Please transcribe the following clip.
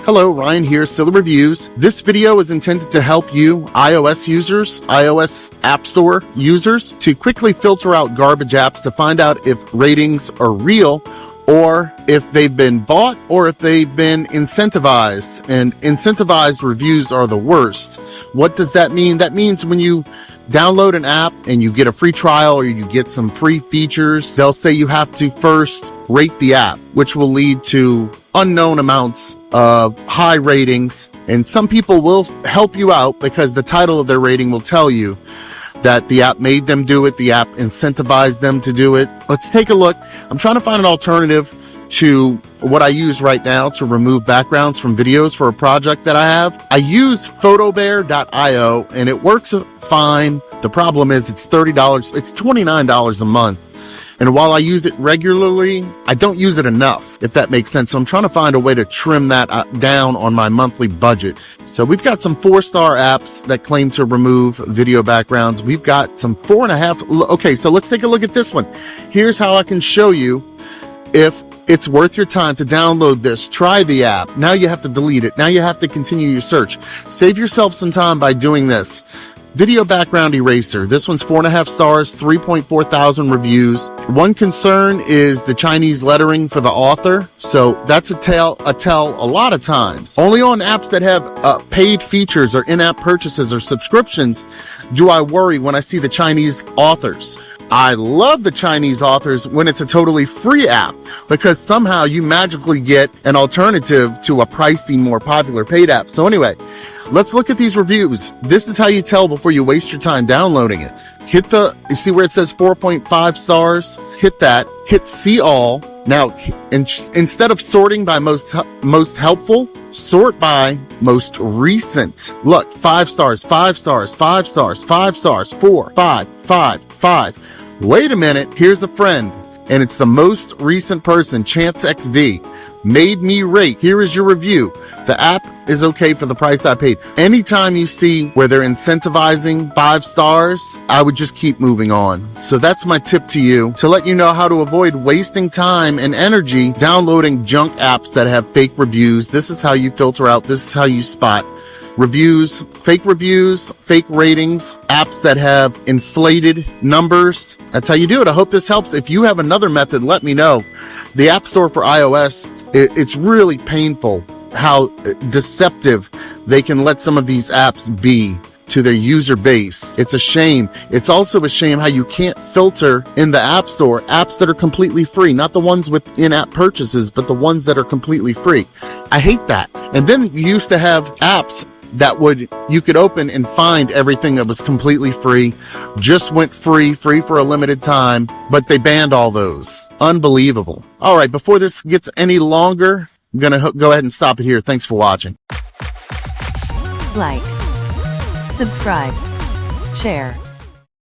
Hello, Ryan here, Scylla Reviews. This video is intended to help you, iOS users, iOS App Store users, to quickly filter out garbage apps to find out if ratings are real or if they've been bought or if they've been incentivized. And incentivized reviews are the worst. What does that mean? That means when you download an app and you get a free trial or you get some free features, they'll say you have to first rate the app, which will lead to unknown amounts of high ratings. And some people will help you out because the title of their rating will tell you that the app made them do it, the app incentivized them to do it. Let's take a look. I'm trying to find an alternative to what I use right now to remove backgrounds from videos for a project that I have. I use photobear.io and it works fine. The problem is it's $30, it's $29 a month. And while I use it regularly, I don't use it enough, if that makes sense. So I'm trying to find a way to trim that down on my monthly budget. So we've got some 4-star apps that claim to remove video backgrounds. We've got some 4.5. Okay, so let's take a look at this one. Here's how I can show you if it's worth your time to download this. Try the app. Now you have to delete it. Now you have to continue your search. Save yourself some time by doing this. Video background eraser. This one's 4.5 stars, 3.4 thousand reviews. One concern is the Chinese lettering for the author. So that's a tell a lot of times. Only on apps that have paid features or in-app purchases or subscriptions do I worry when I see the Chinese authors. I love the Chinese authors when it's a totally free app because somehow you magically get an alternative to a pricey, more popular paid app. So anyway, let's look at these reviews. This is how you tell before you waste your time downloading it. You see where it says 4.5 stars? Hit that. Hit see all. Now, instead of sorting by most helpful, sort by most recent. Look, 5 stars, 5 stars, 5 stars, 5 stars, 4, 5, 5, 5. Wait a minute, here's a friend, and it's the most recent person, Chance XV. Made me rate. Here is your review. The app is okay for the price I paid. Anytime you see where they're incentivizing 5 stars, I would just keep moving on. So that's my tip to you, to let you know how to avoid wasting time and energy downloading junk apps that have fake reviews. This is how you filter out. This is how you spot reviews, fake ratings, apps that have inflated numbers. That's how you do it. I hope this helps. If you have another method, let me know. The App Store for iOS, it's really painful how deceptive they can let some of these apps be to their user base. It's a shame. It's also a shame how you can't filter in the App Store apps that are completely free, not the ones with in-app purchases, but the ones that are completely free. I hate that. And then you used to have apps that you could open and find everything that was completely free, just went free for a limited time, but they banned all those. Unbelievable. All right, before this gets any longer, I'm going to go ahead and stop it here. Thanks for watching. Like, subscribe, share.